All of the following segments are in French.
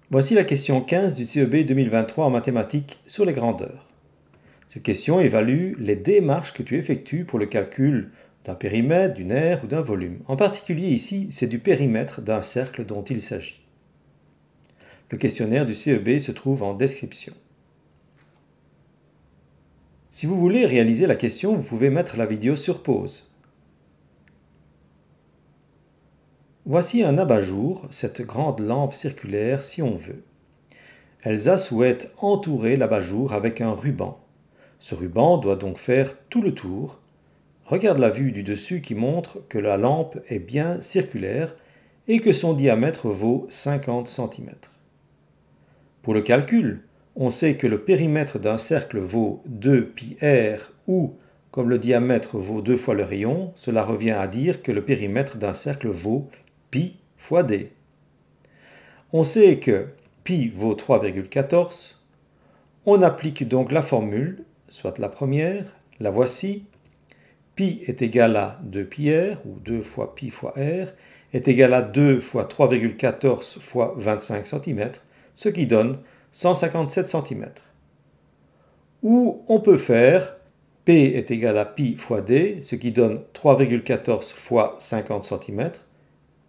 Voici la question 15 du CEB 2023 en mathématiques sur les grandeurs. Cette question évalue les démarches que tu effectues pour le calcul d'un périmètre, d'une aire ou d'un volume. En particulier ici, c'est du périmètre d'un cercle dont il s'agit. Le questionnaire du CEB se trouve en description. Si vous voulez réaliser la question, vous pouvez mettre la vidéo sur pause. Voici un abat-jour, cette grande lampe circulaire si on veut. Elsa souhaite entourer l'abat-jour avec un ruban. Ce ruban doit donc faire tout le tour. Regarde la vue du dessus qui montre que la lampe est bien circulaire et que son diamètre vaut 50 cm. Pour le calcul, on sait que le périmètre d'un cercle vaut 2πr ou, comme le diamètre vaut 2 fois le rayon, cela revient à dire que le périmètre d'un cercle vaut pi fois d. On sait que pi vaut 3,14. On applique donc la formule, soit la première, la voici. Pi est égal à 2πr, ou 2 fois pi fois r, est égal à 2 fois 3,14 fois 25 cm, ce qui donne 157 cm. Ou on peut faire P est égal à pi fois d, ce qui donne 3,14 fois 50 cm,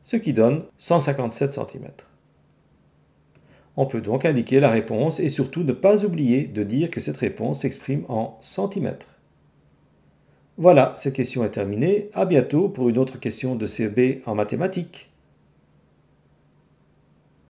ce qui donne 157 cm. On peut donc indiquer la réponse et surtout ne pas oublier de dire que cette réponse s'exprime en centimètres. Voilà, cette question est terminée. À bientôt pour une autre question de CEB en mathématiques.